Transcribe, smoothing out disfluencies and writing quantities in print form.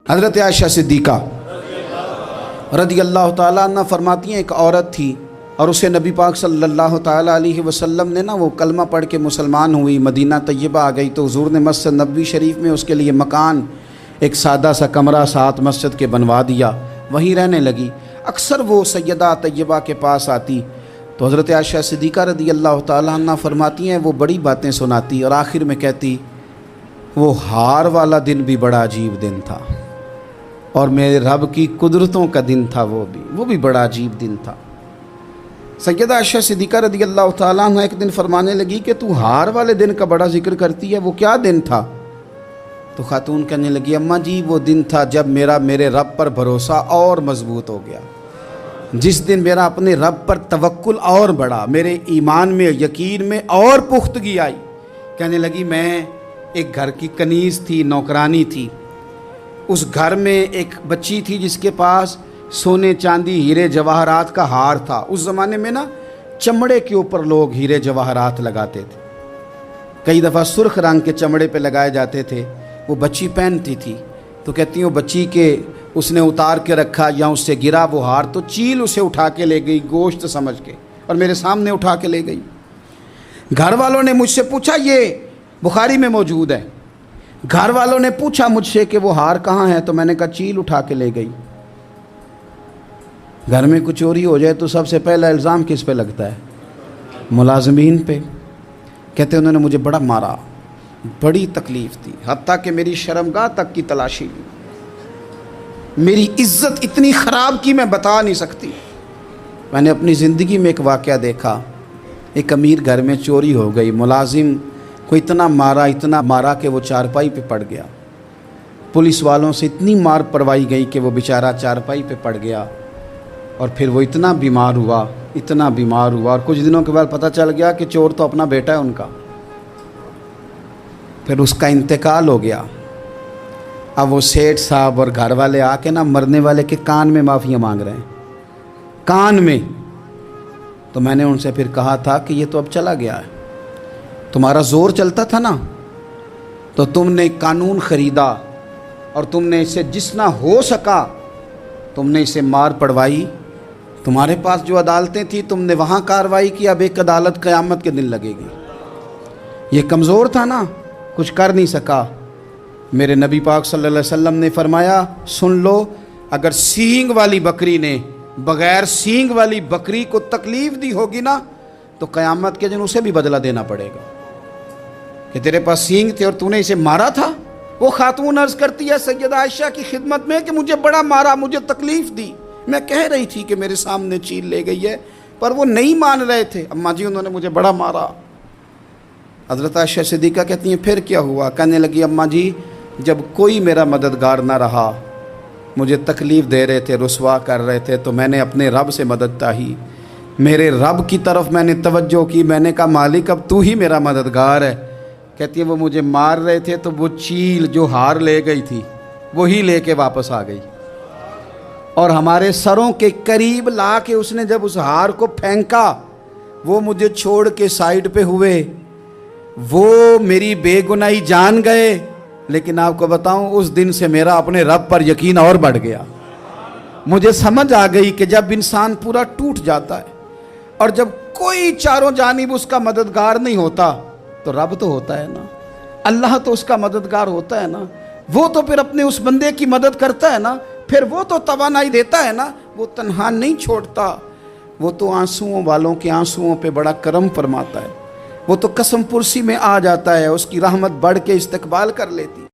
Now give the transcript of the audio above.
حضرت عائشہ صدیقہ رضی اللہ تعالیٰ عنہ فرماتی ہیں، ایک عورت تھی اور اسے نبی پاک صلی اللہ تعالیٰ علیہ وسلم نے وہ کلمہ پڑھ کے مسلمان ہوئی، مدینہ طیبہ آ گئی تو حضور نے مسجد نبوی شریف میں اس کے لیے مکان، ایک سادہ سا کمرہ ساتھ مسجد کے بنوا دیا، وہیں رہنے لگی۔ اکثر وہ سیدہ طیبہ کے پاس آتی تو حضرت عائشہ صدیقہ رضی اللہ تعالیٰ عنہ فرماتی ہیں وہ بڑی باتیں سناتی اور آخر میں کہتی وہ ہار والا دن بھی بڑا عجیب دن تھا اور میرے رب کی قدرتوں کا دن تھا، وہ بھی بڑا عجیب دن تھا۔ سیدہ عائشہ صدیقہ رضی اللہ تعالیٰ عنہ ایک دن فرمانے لگی کہ تو ہار والے دن کا بڑا ذکر کرتی ہے، وہ کیا دن تھا؟ تو خاتون کہنے لگی اماں جی وہ دن تھا جب میرے رب پر بھروسہ اور مضبوط ہو گیا، جس دن میرا اپنے رب پر توکل اور بڑھا، میرے ایمان میں یقین میں اور پختگی آئی۔ کہنے لگی میں ایک گھر کی کنیز تھی، نوکرانی تھی، اس گھر میں ایک بچی تھی جس کے پاس سونے چاندی ہیرے جواہرات کا ہار تھا۔ اس زمانے میں چمڑے کے اوپر لوگ ہیرے جواہرات لگاتے تھے، کئی دفعہ سرخ رنگ کے چمڑے پہ لگائے جاتے تھے، وہ بچی پہنتی تھی تو کہتی ہیں وہ بچی کے اس نے اتار کے رکھا یا اس سے گرا وہ ہار تو چیل اسے اٹھا کے لے گئی گوشت سمجھ کے اور میرے سامنے اٹھا کے لے گئی۔ گھر والوں نے مجھ سے پوچھا، یہ بخاری میں موجود ہے، گھر والوں نے پوچھا مجھ سے کہ وہ ہار کہاں ہے تو میں نے کہا چیل اٹھا کے لے گئی۔ گھر میں کچھ چوری ہو جائے تو سب سے پہلا الزام کس پہ لگتا ہے؟ ملازمین پہ۔ کہتے انہوں نے مجھے بڑا مارا، بڑی تکلیف تھی، حتیٰ کہ میری شرمگاہ تک کی تلاشی لی، میری عزت اتنی خراب کی میں بتا نہیں سکتی۔ میں نے اپنی زندگی میں ایک واقعہ دیکھا، ایک امیر گھر میں چوری ہو گئی، ملازم کو اتنا مارا کہ وہ چارپائی پہ پڑ گیا، پولیس والوں سے اتنی مار پڑوائی گئی کہ وہ بیچارہ چارپائی پہ پڑ گیا اور پھر وہ اتنا بیمار ہوا اور کچھ دنوں کے بعد پتہ چل گیا کہ چور تو اپنا بیٹا ہے ان کا، پھر اس کا انتقال ہو گیا۔ اب وہ سیٹھ صاحب اور گھر والے آ کے مرنے والے کے کان میں معافیاں مانگ رہے ہیں، کان میں۔ تو میں نے ان سے پھر کہا تھا کہ یہ تو اب چلا گیا ہے، تمہارا زور چلتا تھا تو تم نے قانون خریدا اور تم نے اسے جس نہ ہو سکا تم نے اسے مار پڑوائی، تمہارے پاس جو عدالتیں تھیں تم نے وہاں کارروائی کی، اب ایک عدالت قیامت کے دن لگے گی۔ یہ کمزور تھا کچھ کر نہیں سکا۔ میرے نبی پاک صلی اللہ علیہ وسلم نے فرمایا سن لو، اگر سینگ والی بکری نے بغیر سینگ والی بکری کو تکلیف دی ہوگی تو قیامت کے دن اسے بھی بدلہ دینا پڑے گا کہ تیرے پاس سینگ تھے اور تو نے اسے مارا تھا۔ وہ خاتون عرض کرتی ہے سیدہ عائشہ کی خدمت میں کہ مجھے بڑا مارا، مجھے تکلیف دی، میں کہہ رہی تھی کہ میرے سامنے چیل لے گئی ہے پر وہ نہیں مان رہے تھے، اماں جی انہوں نے مجھے بڑا مارا۔ حضرت عائشہ صدیقہ کہتی ہیں پھر کیا ہوا؟ کہنے لگی اماں جی جب کوئی میرا مددگار نہ رہا، مجھے تکلیف دے رہے تھے، رسوا کر رہے تھے، تو میں نے اپنے رب سے مدد چاہی، میرے رب کی طرف میں نے توجہ کی، میں نے کہا مالک اب تو ہی میرا مددگار ہے۔ کہتی ہے وہ مجھے مار رہے تھے تو وہ چیل جو ہار لے گئی تھی وہی لے کے واپس آ گئی اور ہمارے سروں کے قریب لا کے اس نے جب اس ہار کو پھینکا وہ مجھے چھوڑ کے سائیڈ پہ ہوئے، وہ میری بے گناہی جان گئے، لیکن آپ کو بتاؤں اس دن سے میرا اپنے رب پر یقین اور بڑھ گیا۔ مجھے سمجھ آ گئی کہ جب انسان پورا ٹوٹ جاتا ہے اور جب کوئی چاروں جانب اس کا مددگار نہیں ہوتا تو رب تو ہوتا ہے اللہ تو اس کا مددگار ہوتا ہے وہ تو پھر اپنے اس بندے کی مدد کرتا ہے پھر وہ تو توانائی دیتا ہے وہ تنہا نہیں چھوڑتا، وہ تو آنسوؤں والوں کے آنسوؤں پہ بڑا کرم فرماتا ہے، وہ تو قسم پرسی میں آ جاتا ہے، اس کی رحمت بڑھ کے استقبال کر لیتی۔